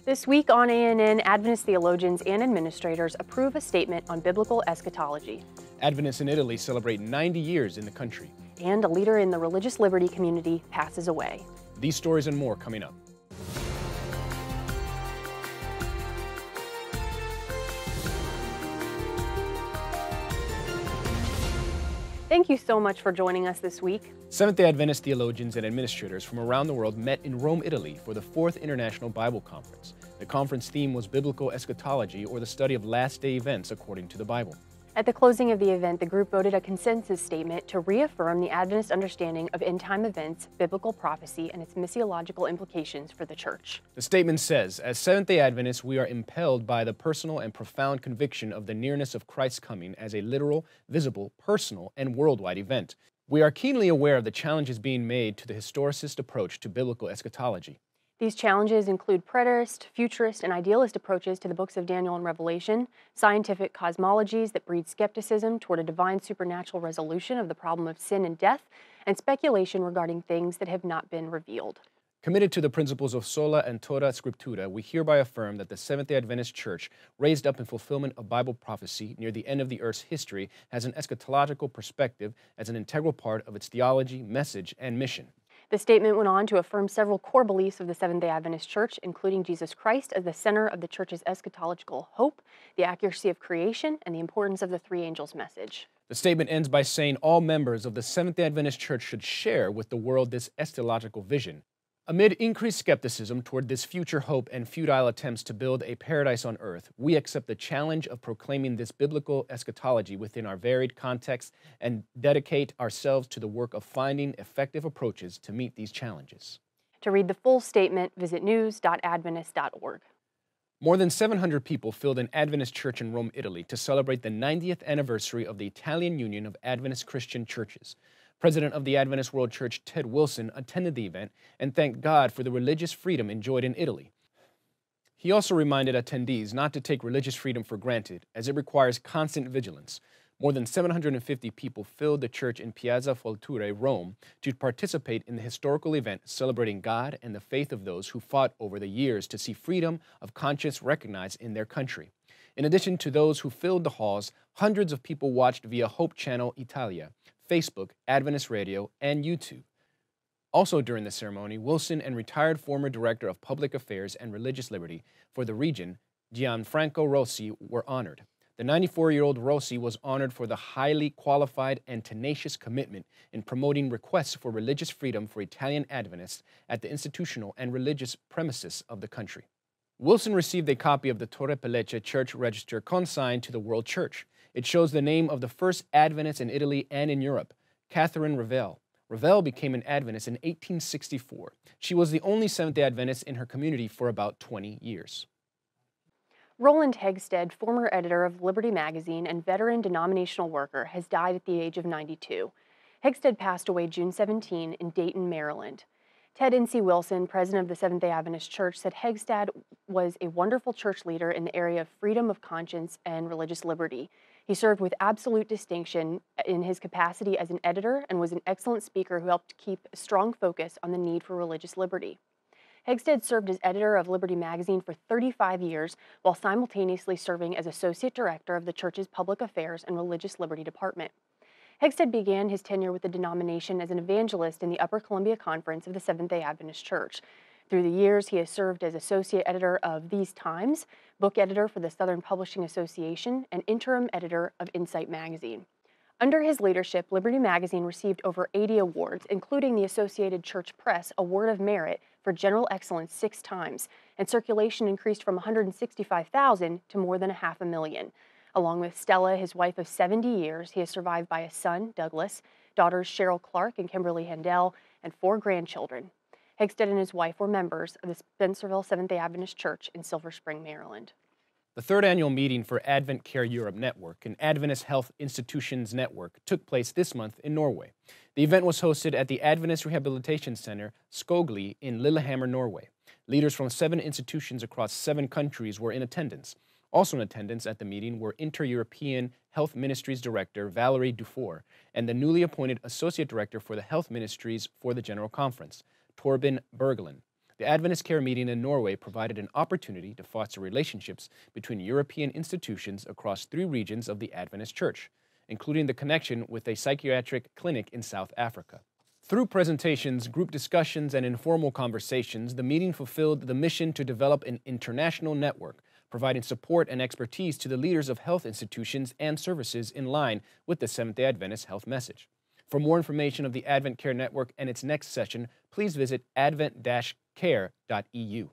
This week on ANN, Adventist theologians and administrators approve a statement on biblical eschatology. Adventists in Italy celebrate 90 years in the country. And a leader in the religious liberty community passes away. These stories and more coming up. Thank you so much for joining us this week. Seventh-day Adventist theologians and administrators from around the world met in Rome, Italy for the 4th International Bible Conference. The conference theme was biblical eschatology, or the study of last-day events according to the Bible. At the closing of the event, the group voted a consensus statement to reaffirm the Adventist understanding of end-time events, biblical prophecy, and its missiological implications for the church. The statement says, as Seventh-day Adventists, we are impelled by the personal and profound conviction of the nearness of Christ's coming as a literal, visible, personal, and worldwide event. We are keenly aware of the challenges being made to the historicist approach to biblical eschatology. These challenges include preterist, futurist, and idealist approaches to the books of Daniel and Revelation, scientific cosmologies that breed skepticism toward a divine supernatural resolution of the problem of sin and death, and speculation regarding things that have not been revealed. Committed to the principles of sola and tota scriptura, we hereby affirm that the Seventh-day Adventist Church, raised up in fulfillment of Bible prophecy near the end of the earth's history, has an eschatological perspective as an integral part of its theology, message, and mission. The statement went on to affirm several core beliefs of the Seventh-day Adventist Church, including Jesus Christ as the center of the Church's eschatological hope, the accuracy of creation, and the importance of the three angels' message. The statement ends by saying all members of the Seventh-day Adventist Church should share with the world this eschatological vision. Amid increased skepticism toward this future hope and futile attempts to build a paradise on earth, we accept the challenge of proclaiming this biblical eschatology within our varied contexts and dedicate ourselves to the work of finding effective approaches to meet these challenges. To read the full statement, visit news.adventist.org. More than 700 people filled an Adventist church in Rome, Italy to celebrate the 90th anniversary of the Italian Union of Adventist Christian Churches. President of the Adventist World Church, Ted Wilson, attended the event and thanked God for the religious freedom enjoyed in Italy. He also reminded attendees not to take religious freedom for granted, as it requires constant vigilance. More than 750 people filled the church in Piazza Volture, Rome, to participate in the historical event celebrating God and the faith of those who fought over the years to see freedom of conscience recognized in their country. In addition to those who filled the halls, hundreds of people watched via Hope Channel Italia, Facebook, Adventist Radio, and YouTube. Also during the ceremony, Wilson and retired former Director of Public Affairs and Religious Liberty for the region, Gianfranco Rossi, were honored. The 94-year-old Rossi was honored for the highly qualified and tenacious commitment in promoting requests for religious freedom for Italian Adventists at the institutional and religious premises of the country. Wilson received a copy of the Torre Pellecce Church Register consigned to the World Church. It shows the name of the first Adventist in Italy and in Europe, Catherine Revel. Revel became an Adventist in 1864. She was the only Seventh-day Adventist in her community for about 20 years. Roland Hegstead, former editor of Liberty magazine and veteran denominational worker, has died at the age of 92. Hegstead passed away June 17 in Dayton, Maryland. Ted N.C. Wilson, president of the Seventh-day Adventist Church, said Hegstead was a wonderful church leader in the area of freedom of conscience and religious liberty. He served with absolute distinction in his capacity as an editor and was an excellent speaker who helped keep a strong focus on the need for religious liberty. Hegstead served as editor of Liberty magazine for 35 years while simultaneously serving as associate director of the church's public affairs and religious liberty department. Hegstead began his tenure with the denomination as an evangelist in the Upper Columbia Conference of the Seventh-day Adventist Church. Through the years, he has served as associate editor of These Times, book editor for the Southern Publishing Association, and interim editor of Insight magazine. Under his leadership, Liberty magazine received over 80 awards, including the Associated Church Press Award of Merit for General Excellence 6 times, and circulation increased from 165,000 to more than 500,000. Along with Stella, his wife of 70 years, he is survived by a son, Douglas, daughters Cheryl Clark and Kimberly Handel, and 4 grandchildren. Hegstead and his wife were members of the Spencerville Seventh-day Adventist Church in Silver Spring, Maryland. The third annual meeting for Advent Care Europe Network, an Adventist Health Institutions Network, took place this month in Norway. The event was hosted at the Adventist Rehabilitation Center, Skogli, in Lillehammer, Norway. Leaders from 7 institutions across 7 countries were in attendance. Also in attendance at the meeting were Inter-European Health Ministries Director Valerie Dufour and the newly appointed Associate Director for the Health Ministries for the General Conference, Torben Berglund. The Adventist Care meeting in Norway provided an opportunity to foster relationships between European institutions across 3 regions of the Adventist Church, including the connection with a psychiatric clinic in South Africa. Through presentations, group discussions, and informal conversations, the meeting fulfilled the mission to develop an international network, providing support and expertise to the leaders of health institutions and services in line with the Seventh-day Adventist health message. For more information of the Advent Care Network and its next session, please visit advent-care.eu.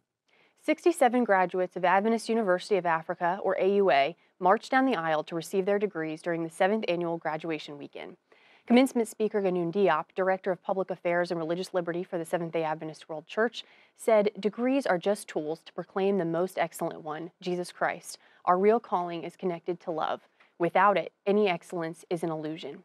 67 graduates of Adventist University of Africa, or AUA, marched down the aisle to receive their degrees during the 7th annual graduation weekend. Commencement speaker Ganoun Diop, Director of Public Affairs and Religious Liberty for the Seventh-day Adventist World Church, said, "Degrees are just tools to proclaim the most excellent one, Jesus Christ. Our real calling is connected to love. Without it, any excellence is an illusion."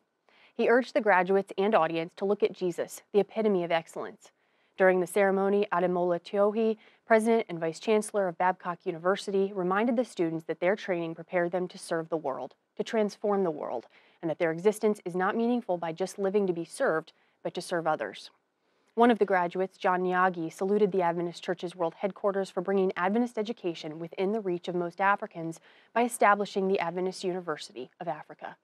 He urged the graduates and audience to look at Jesus, the epitome of excellence. During the ceremony, Ademola Tiohi, President and Vice Chancellor of Babcock University, reminded the students that their training prepared them to serve the world, to transform the world, and that their existence is not meaningful by just living to be served, but to serve others. One of the graduates, John Nyagi, saluted the Adventist Church's world headquarters for bringing Adventist education within the reach of most Africans by establishing the Adventist University of Africa.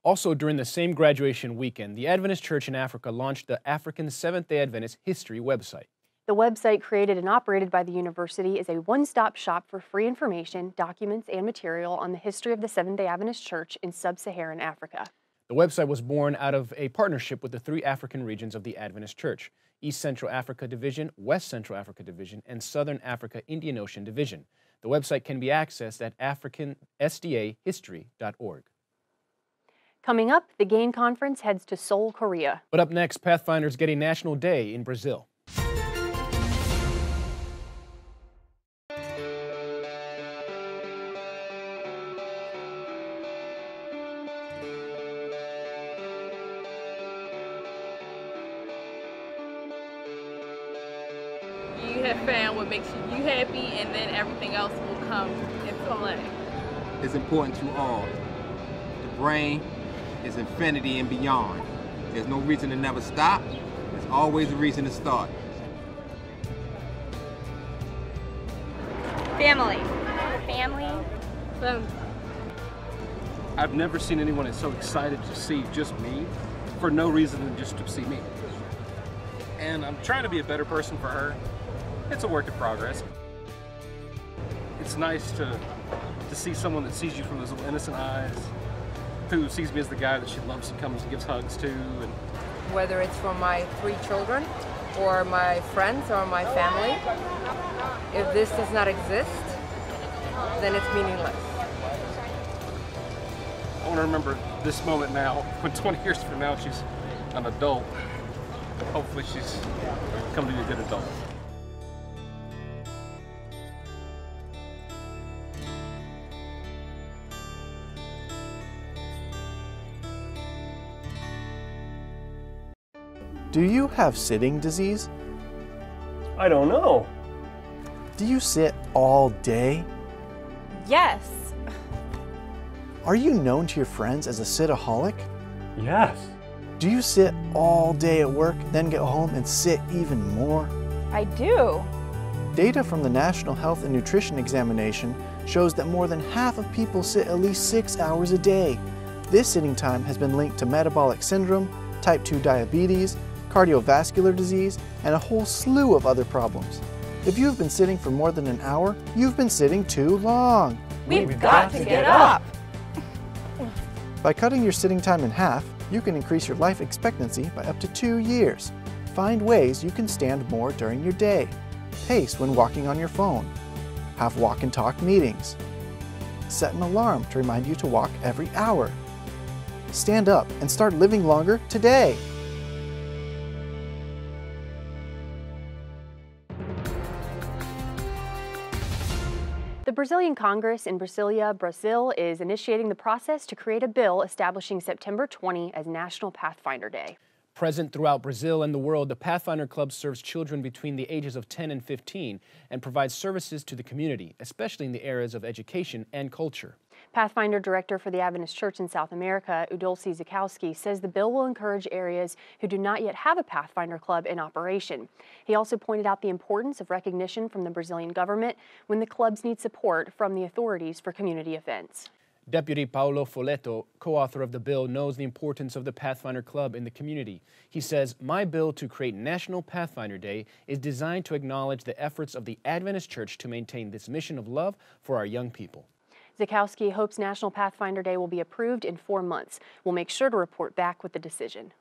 Also during the same graduation weekend, the Adventist Church in Africa launched the African Seventh-day Adventist History website. The website, created and operated by the university, is a one-stop shop for free information, documents, and material on the history of the Seventh-day Adventist Church in sub-Saharan Africa. The website was born out of a partnership with the 3 African regions of the Adventist Church: East Central Africa Division, West Central Africa Division, and Southern Africa Indian Ocean Division. The website can be accessed at africansdahistory.org. Coming up, the GAIN Conference heads to Seoul, Korea. But up next, Pathfinders get a national day in Brazil. You have found what makes you happy, and then everything else will come into play. It's important to all. The brain is infinity and beyond. There's no reason to never stop. There's always a reason to start. Family. Family. I've never seen anyone that's so excited to see just me for no reason than just to see me. And I'm trying to be a better person for her. It's a work in progress. It's nice to see someone that sees you from those little innocent eyes, who sees me as the guy that she loves and comes and gives hugs to. And whether it's for my 3 children or my friends or my family, if this does not exist, then it's meaningless. I want to remember this moment now, when 20 years from now she's an adult. Hopefully she's come to be a good adult. Do you have sitting disease? I don't know. Do you sit all day? Yes. Are you known to your friends as a sitaholic? Yes. Do you sit all day at work, then get home and sit even more? I do. Data from the National Health and Nutrition Examination shows that more than half of people sit at least 6 hours a day. This sitting time has been linked to metabolic syndrome, type 2 diabetes, cardiovascular disease, and a whole slew of other problems. If you've been sitting for more than an hour, you've been sitting too long. We've got to get up. By cutting your sitting time in half, you can increase your life expectancy by up to 2 years. Find ways you can stand more during your day. Pace when walking on your phone. Have walk and talk meetings. Set an alarm to remind you to walk every hour. Stand up and start living longer today. The Brazilian Congress in Brasilia, Brazil, is initiating the process to create a bill establishing September 20 as National Pathfinder Day. Present throughout Brazil and the world, the Pathfinder Club serves children between the ages of 10 and 15 and provides services to the community, especially in the areas of education and culture. Pathfinder Director for the Adventist Church in South America, Udolsi Zakowski, says the bill will encourage areas who do not yet have a Pathfinder club in operation. He also pointed out the importance of recognition from the Brazilian government when the clubs need support from the authorities for community events. Deputy Paulo Folletto, co-author of the bill, knows the importance of the Pathfinder Club in the community. He says, "My bill to create National Pathfinder Day is designed to acknowledge the efforts of the Adventist Church to maintain this mission of love for our young people." Zakowski hopes National Pathfinder Day will be approved in 4 months. We'll make sure to report back with the decision.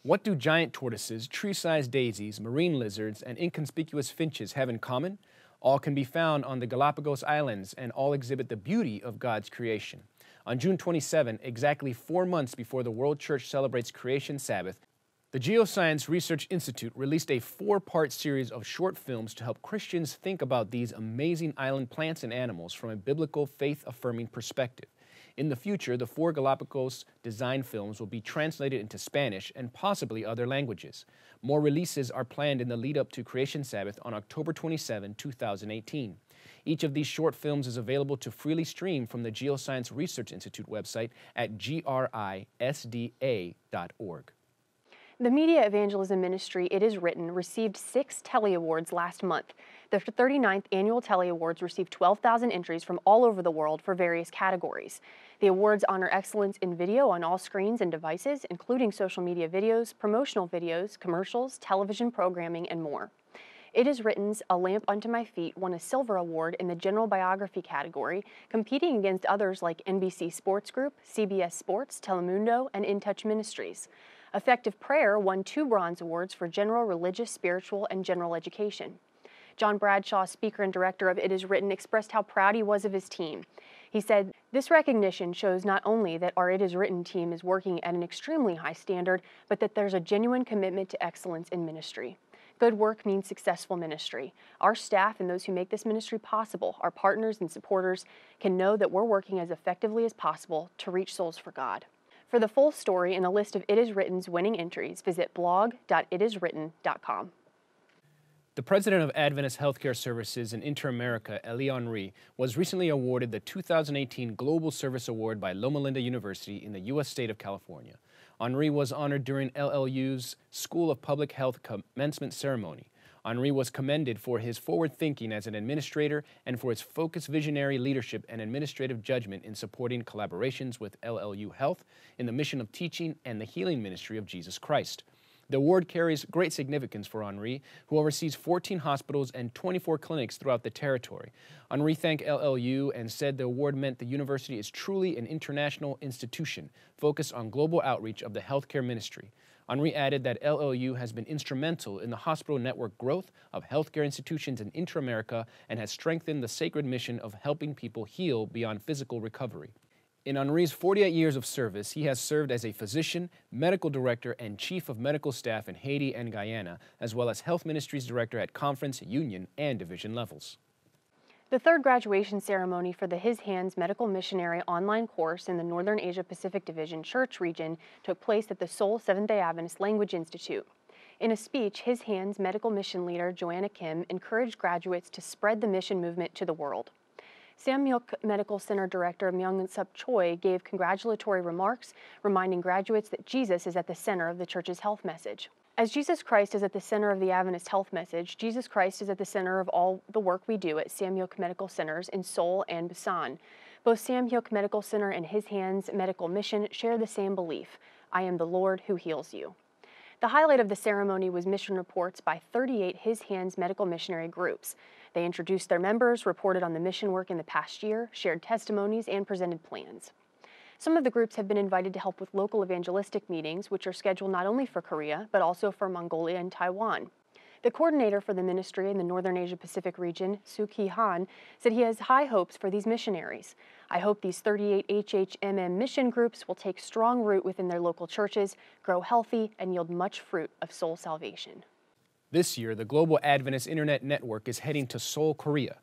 What do giant tortoises, tree-sized daisies, marine lizards, and inconspicuous finches have in common? All can be found on the Galapagos Islands and all exhibit the beauty of God's creation. On June 27, exactly 4 months before the World Church celebrates Creation Sabbath, the Geoscience Research Institute released a 4-part series of short films to help Christians think about these amazing island plants and animals from a biblical, faith-affirming perspective. In the future, the 4 Galapagos design films will be translated into Spanish and possibly other languages. More releases are planned in the lead-up to Creation Sabbath on October 27, 2018. Each of these short films is available to freely stream from the Geoscience Research Institute website at grisda.org. The media evangelism ministry It Is Written received 6 Telly Awards last month. The 39th annual Telly Awards received 12,000 entries from all over the world for various categories. The awards honor excellence in video on all screens and devices, including social media videos, promotional videos, commercials, television programming, and more. It Is Written's A Lamp Unto My Feet won a silver award in the general biography category, competing against others like NBC Sports Group, CBS Sports, Telemundo, and In Touch Ministries. Effective Prayer won 2 bronze awards for general religious, spiritual, and general education. John Bradshaw, speaker and director of It Is Written, expressed how proud he was of his team. He said, "This recognition shows not only that our It Is Written team is working at an extremely high standard, but that there's a genuine commitment to excellence in ministry. Good work means successful ministry. Our staff and those who make this ministry possible, our partners and supporters, can know that we're working as effectively as possible to reach souls for God." For the full story and a list of It Is Written's winning entries, visit blog.itiswritten.com. The president of Adventist Healthcare Services in Inter-America, Elie Henry, was recently awarded the 2018 Global Service Award by Loma Linda University in the U.S. state of California. Henry was honored during LLU's School of Public Health commencement ceremony. Henry was commended for his forward thinking as an administrator and for his focused visionary leadership and administrative judgment in supporting collaborations with LLU Health in the mission of teaching and the healing ministry of Jesus Christ. The award carries great significance for Henry, who oversees 14 hospitals and 24 clinics throughout the territory. Henry thanked LLU and said the award meant the university is truly an international institution focused on global outreach of the healthcare ministry. Henry added that LLU has been instrumental in the hospital network growth of healthcare institutions in Inter-America and has strengthened the sacred mission of helping people heal beyond physical recovery. In Henry's 48 years of service, he has served as a physician, medical director, and chief of medical staff in Haiti and Guyana, as well as health ministries director at conference, union, and division levels. The 3rd graduation ceremony for the His Hands Medical Missionary online course in the Northern Asia Pacific Division Church region took place at the Seoul Seventh-day Adventist Language Institute. In a speech, His Hands Medical Mission leader Joanna Kim encouraged graduates to spread the mission movement to the world. Samyuk Medical Center Director Myung-Sup Choi gave congratulatory remarks, reminding graduates that Jesus is at the center of the church's health message. As Jesus Christ is at the center of the Adventist health message, Jesus Christ is at the center of all the work we do at Samyuk Medical Centers in Seoul and Busan. Both Samyuk Medical Center and His Hands Medical Mission share the same belief: I am the Lord who heals you. The highlight of the ceremony was mission reports by 38 His Hands medical missionary groups. They introduced their members, reported on the mission work in the past year, shared testimonies, and presented plans. Some of the groups have been invited to help with local evangelistic meetings, which are scheduled not only for Korea, but also for Mongolia and Taiwan. The coordinator for the ministry in the Northern Asia Pacific region, Soo Ki-han, said he has high hopes for these missionaries. I hope these 38 HHMM mission groups will take strong root within their local churches, grow healthy, and yield much fruit of soul salvation. This year, the Global Adventist Internet Network is heading to Seoul, Korea.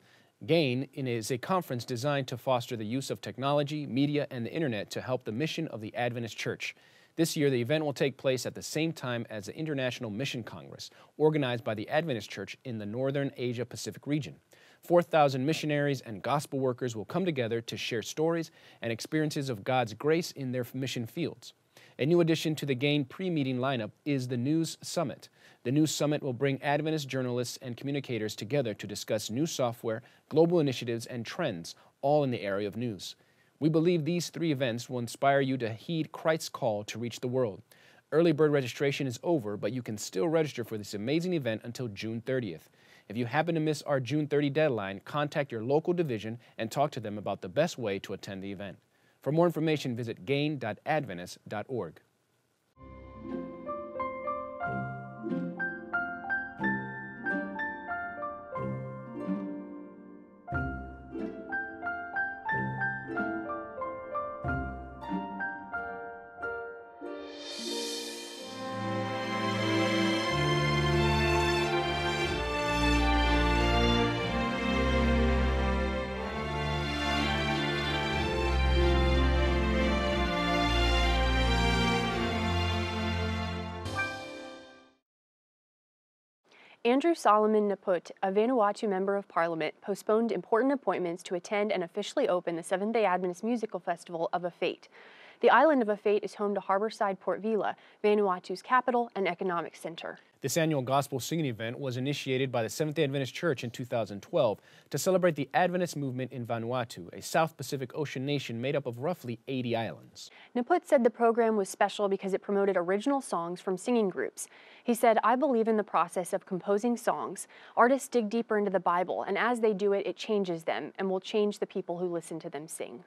GAIN is a conference designed to foster the use of technology, media, and the internet to help the mission of the Adventist Church. This year, the event will take place at the same time as the International Mission Congress, organized by the Adventist Church in the Northern Asia Pacific region. 4,000 missionaries and gospel workers will come together to share stories and experiences of God's grace in their mission fields. A new addition to the GAIN pre-meeting lineup is the News Summit. The News Summit will bring Adventist journalists and communicators together to discuss new software, global initiatives, and trends, all in the area of news. We believe these 3 events will inspire you to heed Christ's call to reach the world. Early bird registration is over, but you can still register for this amazing event until June 30th. If you happen to miss our June 30 deadline, contact your local division and talk to them about the best way to attend the event. For more information, visit gain.adventist.org. Andrew Solomon Naput, a Vanuatu Member of Parliament, postponed important appointments to attend and officially open the Seventh-day Adventist Musical Festival of Afate. The island of Afate is home to Harborside Port Vila, Vanuatu's capital and economic center. This annual gospel singing event was initiated by the Seventh-day Adventist Church in 2012 to celebrate the Adventist movement in Vanuatu, a South Pacific Ocean nation made up of roughly 80 islands. Naput said the program was special because it promoted original songs from singing groups. He said, "I believe in the process of composing songs. Artists dig deeper into the Bible, and as they do it, it changes them and will change the people who listen to them sing."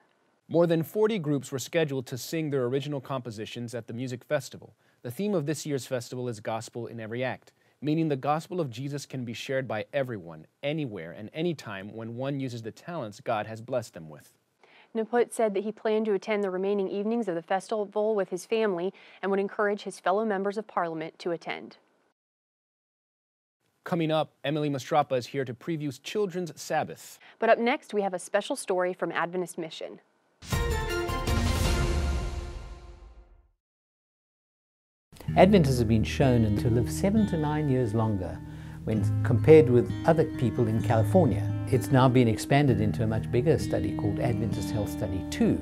More than 40 groups were scheduled to sing their original compositions at the music festival. The theme of this year's festival is Gospel in Every Act, meaning the gospel of Jesus can be shared by everyone, anywhere, and anytime when one uses the talents God has blessed them with. Naput said that he planned to attend the remaining evenings of the festival with his family and would encourage his fellow members of Parliament to attend. Coming up, Emily Mastrapa is here to preview Children's Sabbath. But up next, we have a special story from Adventist Mission. Adventists have been shown to live 7 to 9 years longer when compared with other people in California. It's now been expanded into a much bigger study called Adventist Health Study 2,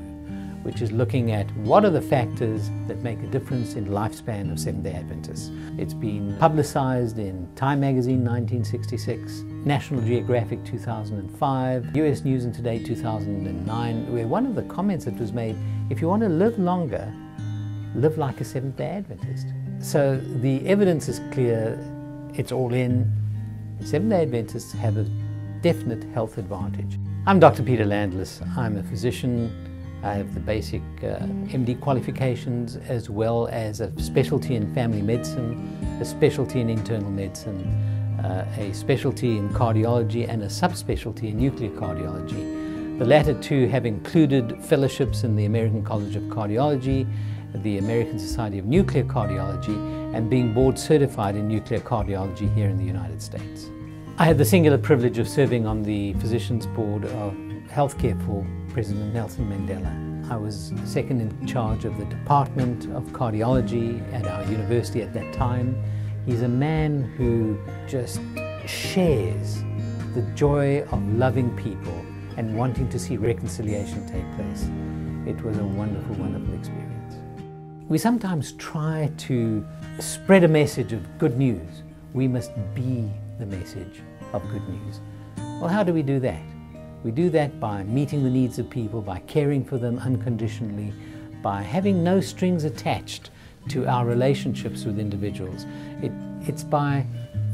which is looking at what are the factors that make a difference in lifespan of Seventh-day Adventists. It's been publicized in Time magazine 1966, National Geographic 2005, US News and Today 2009, where one of the comments that was made, if you want to live longer, live like a Seventh-day Adventist. So the evidence is clear, it's all in. Seventh-day Adventists have a definite health advantage. I'm Dr. Peter Landless. I'm a physician. I have the basic MD qualifications as well as a specialty in family medicine, a specialty in internal medicine, a specialty in cardiology and a subspecialty in nuclear cardiology. The latter two have included fellowships in the American College of Cardiology, the American Society of Nuclear Cardiology, and being board certified in nuclear cardiology here in the United States. I had the singular privilege of serving on the Physicians Board of Healthcare for President Nelson Mandela. I was second in charge of the Department of Cardiology at our university at that time. He's a man who just shares the joy of loving people and wanting to see reconciliation take place. It was a wonderful, wonderful experience. We sometimes try to spread a message of good news. We must be the message of good news. Well, how do we do that? We do that by meeting the needs of people, by caring for them unconditionally, by having no strings attached to our relationships with individuals. It's by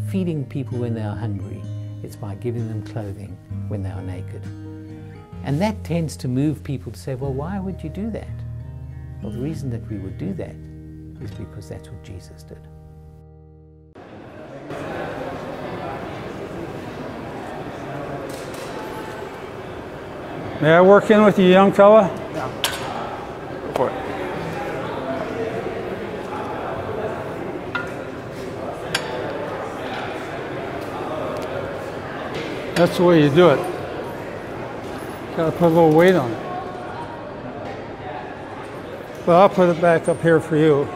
feeding people when they are hungry. It's by giving them clothing when they are naked. And that tends to move people to say, well, why would you do that? Well, the reason that we would do that is because that's what Jesus did. May I work in with you, young fella? Yeah. Go for it. That's the way you do it. Got to put a little weight on it. But I'll put it back up here for you.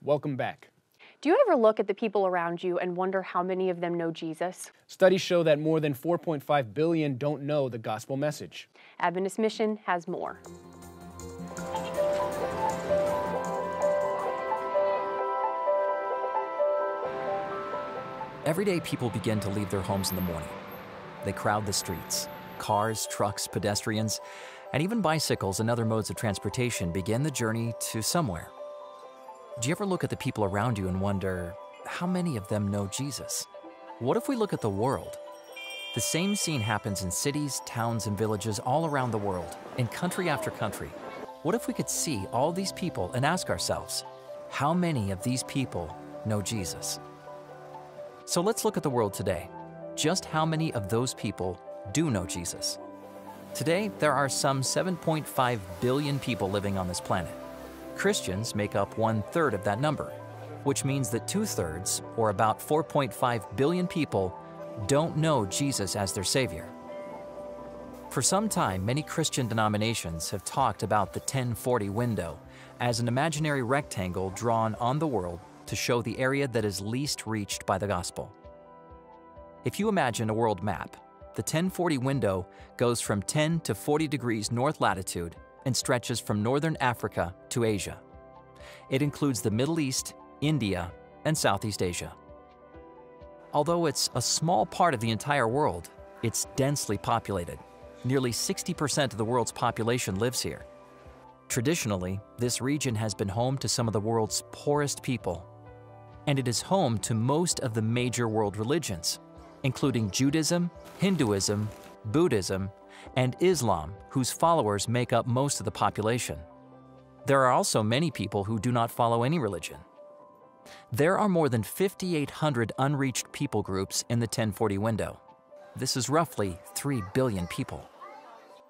Welcome back. Do you ever look at the people around you and wonder how many of them know Jesus? Studies show that more than 4.5 billion don't know the gospel message. Adventist Mission has more. Every day people begin to leave their homes in the morning. They crowd the streets. Cars, trucks, pedestrians, and even bicycles and other modes of transportation begin the journey to somewhere. Do you ever look at the people around you and wonder, how many of them know Jesus? What if we look at the world? The same scene happens in cities, towns, and villages all around the world, in country after country. What if we could see all these people and ask ourselves, how many of these people know Jesus? So let's look at the world today. Just how many of those people do know Jesus? Today, there are some 7.5 billion people living on this planet. Christians make up 1/3 of that number, which means that 2/3, or about 4.5 billion people, don't know Jesus as their Savior. For some time, many Christian denominations have talked about the 1040 window as an imaginary rectangle drawn on the world to show the area that is least reached by the gospel. If you imagine a world map, the 1040 window goes from 10 to 40 degrees north latitude and stretches from northern Africa to Asia. It includes the Middle East, India, and Southeast Asia. Although it's a small part of the entire world, it's densely populated. Nearly 60% of the world's population lives here. Traditionally, this region has been home to some of the world's poorest people, and it is home to most of the major world religions, including Judaism, Hinduism, Buddhism, and Islam, whose followers make up most of the population. There are also many people who do not follow any religion. There are more than 5,800 unreached people groups in the 1040 window. This is roughly 3 billion people.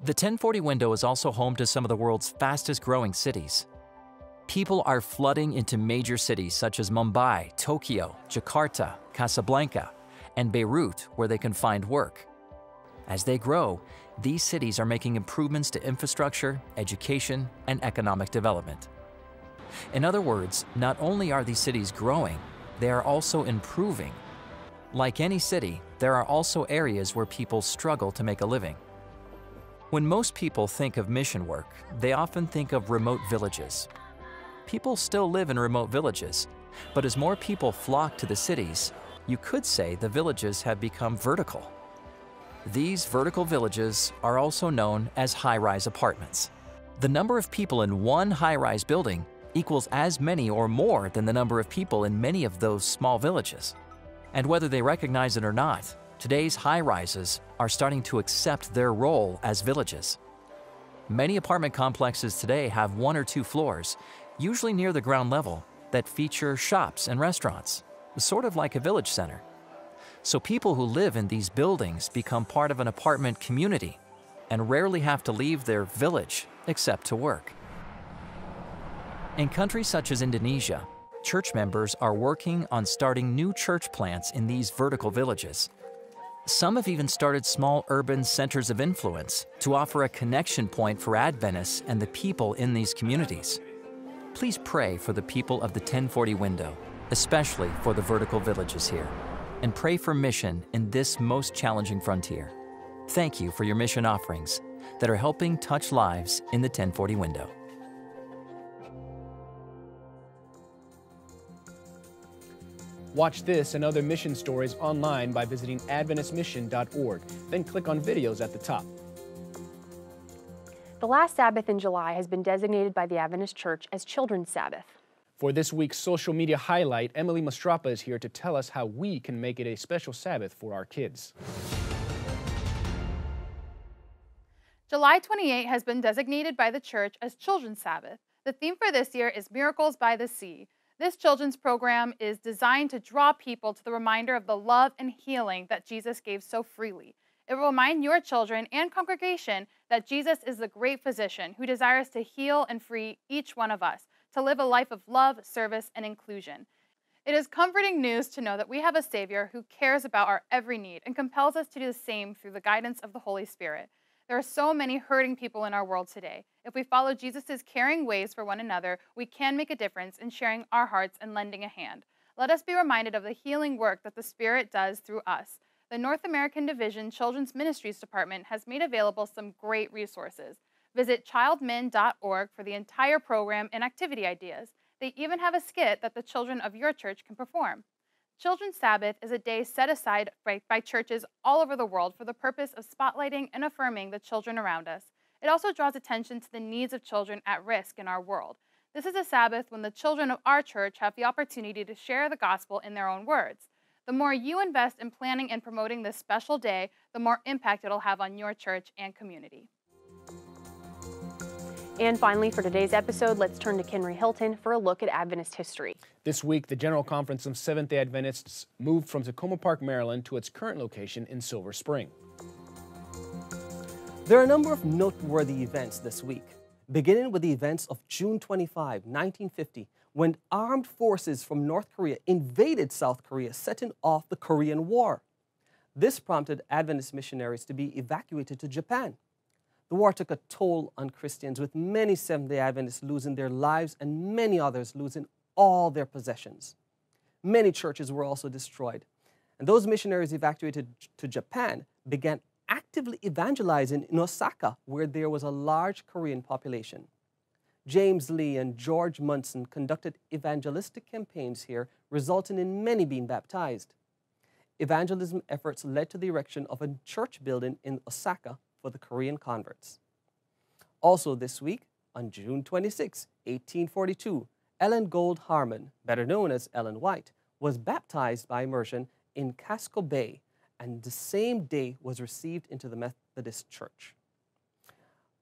The 1040 window is also home to some of the world's fastest growing cities. People are flooding into major cities such as Mumbai, Tokyo, Jakarta, Casablanca, and Beirut, where they can find work. As they grow, these cities are making improvements to infrastructure, education, and economic development. In other words, not only are these cities growing, they are also improving. Like any city, there are also areas where people struggle to make a living. When most people think of mission work, they often think of remote villages. People still live in remote villages, but as more people flock to the cities, you could say the villages have become vertical. These vertical villages are also known as high-rise apartments. The number of people in one high-rise building equals as many or more than the number of people in many of those small villages. And whether they recognize it or not, today's high-rises are starting to accept their role as villages. Many apartment complexes today have 1 or 2 floors, usually near the ground level, that feature shops and restaurants, sort of like a village center. So people who live in these buildings become part of an apartment community and rarely have to leave their village except to work. In countries such as Indonesia, church members are working on starting new church plants in these vertical villages. Some have even started small urban centers of influence to offer a connection point for Adventists and the people in these communities. Please pray for the people of the 1040 window, especially for the vertical villages here, and pray for mission in this most challenging frontier. Thank you for your mission offerings that are helping touch lives in the 1040 window. Watch this and other mission stories online by visiting AdventistMission.org. Then click on videos at the top. The last Sabbath in July has been designated by the Adventist Church as Children's Sabbath. For this week's social media highlight, Emily Mastrapa is here to tell us how we can make it a special Sabbath for our kids. July 28 has been designated by the church as Children's Sabbath. The theme for this year is Miracles by the Sea. This children's program is designed to draw people to the reminder of the love and healing that Jesus gave so freely. It will remind your children and congregation that Jesus is the great physician who desires to heal and free each one of us to live a life of love, service, and inclusion. It is comforting news to know that we have a Savior who cares about our every need and compels us to do the same through the guidance of the Holy Spirit. There are so many hurting people in our world today. If we follow Jesus' caring ways for one another, we can make a difference in sharing our hearts and lending a hand. Let us be reminded of the healing work that the Spirit does through us. The North American Division Children's Ministries Department has made available some great resources. Visit childmin.org for the entire program and activity ideas. They even have a skit that the children of your church can perform. Children's Sabbath is a day set aside by churches all over the world for the purpose of spotlighting and affirming the children around us. It also draws attention to the needs of children at risk in our world. This is a Sabbath when the children of our church have the opportunity to share the gospel in their own words. The more you invest in planning and promoting this special day, the more impact it'll have on your church and community. And finally, for today's episode, let's turn to Kenry Hilton for a look at Adventist history. This week, the General Conference of Seventh-day Adventists moved from Tacoma Park, Maryland to its current location in Silver Spring. There are a number of noteworthy events this week, beginning with the events of June 25, 1950, when armed forces from North Korea invaded South Korea, setting off the Korean War. This prompted Adventist missionaries to be evacuated to Japan. The war took a toll on Christians, with many Seventh-day Adventists losing their lives and many others losing all their possessions. Many churches were also destroyed. And those missionaries evacuated to Japan began actively evangelizing in Osaka, where there was a large Korean population. James Lee and George Munson conducted evangelistic campaigns here, resulting in many being baptized. Evangelism efforts led to the erection of a church building in Osaka for the Korean converts. Also this week, on June 26, 1842, Ellen Gold Harmon, better known as Ellen White, was baptized by immersion in Casco Bay, and the same day was received into the Methodist Church.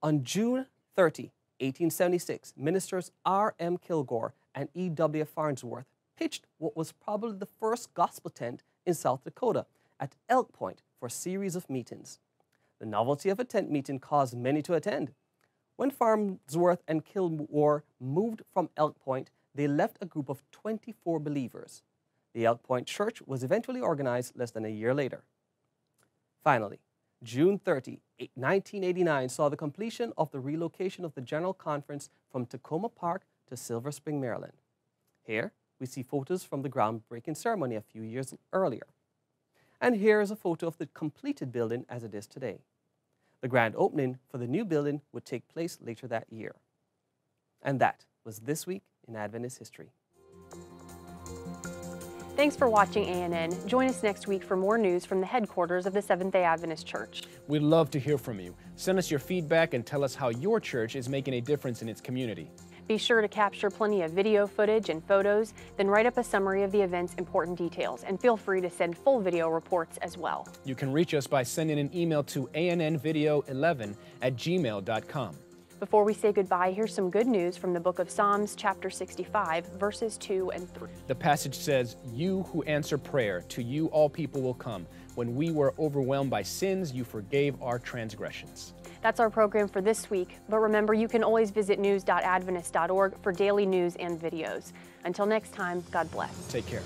On June 30, 1876, ministers R.M. Kilgore and E.W. Farnsworth pitched what was probably the first gospel tent in South Dakota at Elk Point for a series of meetings. The novelty of a tent meeting caused many to attend. When Farnsworth and Kilgore moved from Elk Point, they left a group of 24 believers. The Elk Point Church was eventually organized less than a year later. Finally, June 30, 1989 saw the completion of the relocation of the General Conference from Tacoma Park to Silver Spring, Maryland. Here, we see photos from the groundbreaking ceremony a few years earlier. And here is a photo of the completed building as it is today. The grand opening for the new building would take place later that year. And that was This Week in Adventist History. Thanks for watching ANN. Join us next week for more news from the headquarters of the Seventh-day Adventist Church. We'd love to hear from you. Send us your feedback and tell us how your church is making a difference in its community. Be sure to capture plenty of video footage and photos, then write up a summary of the event's important details, and feel free to send full video reports as well. You can reach us by sending an email to annvideo11@gmail.com. Before we say goodbye, here's some good news from the book of Psalms, chapter 65, verses 2 and 3. The passage says, "You who answer prayer, to you all people will come. When we were overwhelmed by sins, you forgave our transgressions." That's our program for this week, but remember, you can always visit news.adventist.org for daily news and videos. Until next time, God bless. Take care.